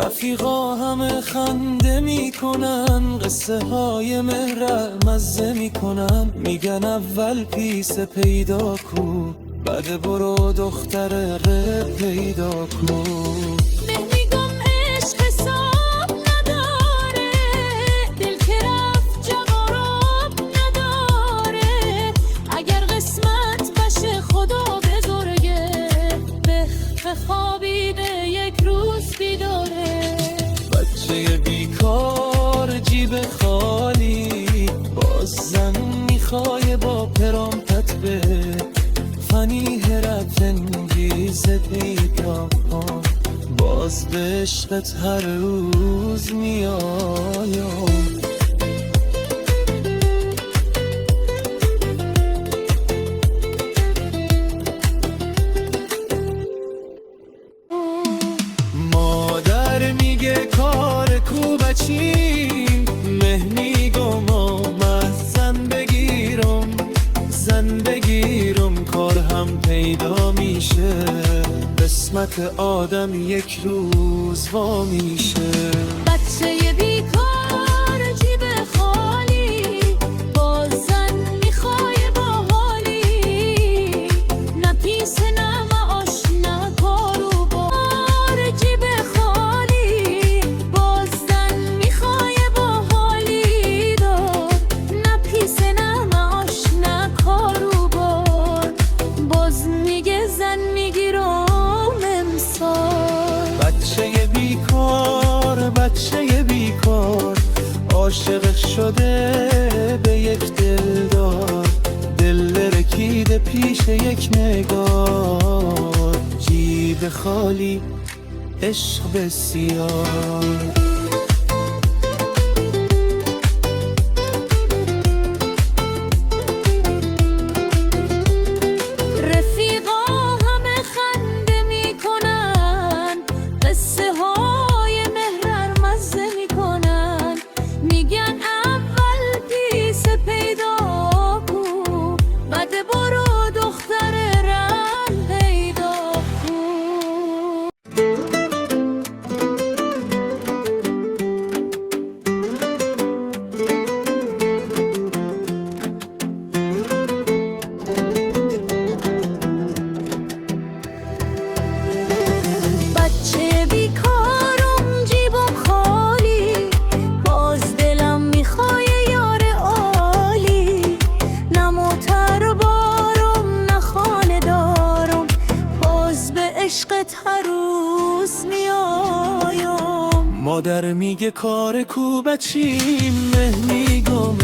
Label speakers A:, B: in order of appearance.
A: رفیقا همه خنده میکنن، قصه های مهر مزه میکنن. میگن اول پیسه پیدا کو، بعد برو دختر ره پیدا کو.
B: میگم عشق حساب نداره، دل که رفت جواب نداره. اگر قسمت بشه خدا بزرگه، به خوابیده یک روز بیداره.
A: بچه بیکار جیب خالی، باز زن میخوای با پرامپت به فنی هرت انگیزه پیدا کن. باز به عشقت هر روز میایم. مادر میگه کار کوبچیم، مه میگم از زن بگیرم کار هم پیدا میشه. قسمت آدم یک روز وا میشه.
B: بچه بیکار جیب خالی، باز زن میخوای با حالی. نه پیسه نه معاش نه کارو بار. جیب خالی باز زن میخوای با حالی دار. نه پیسه نه معاش نه کارو بار. باز میگه زن میگیرم امسال.
A: بچه بیکار عاشق شده به یک دلدار. دل رکیده پیش یک نگار. جیب خالی عشق بسیار.
B: هر روز میایم.
A: مادر میگه کار کوبچیم، مه میگم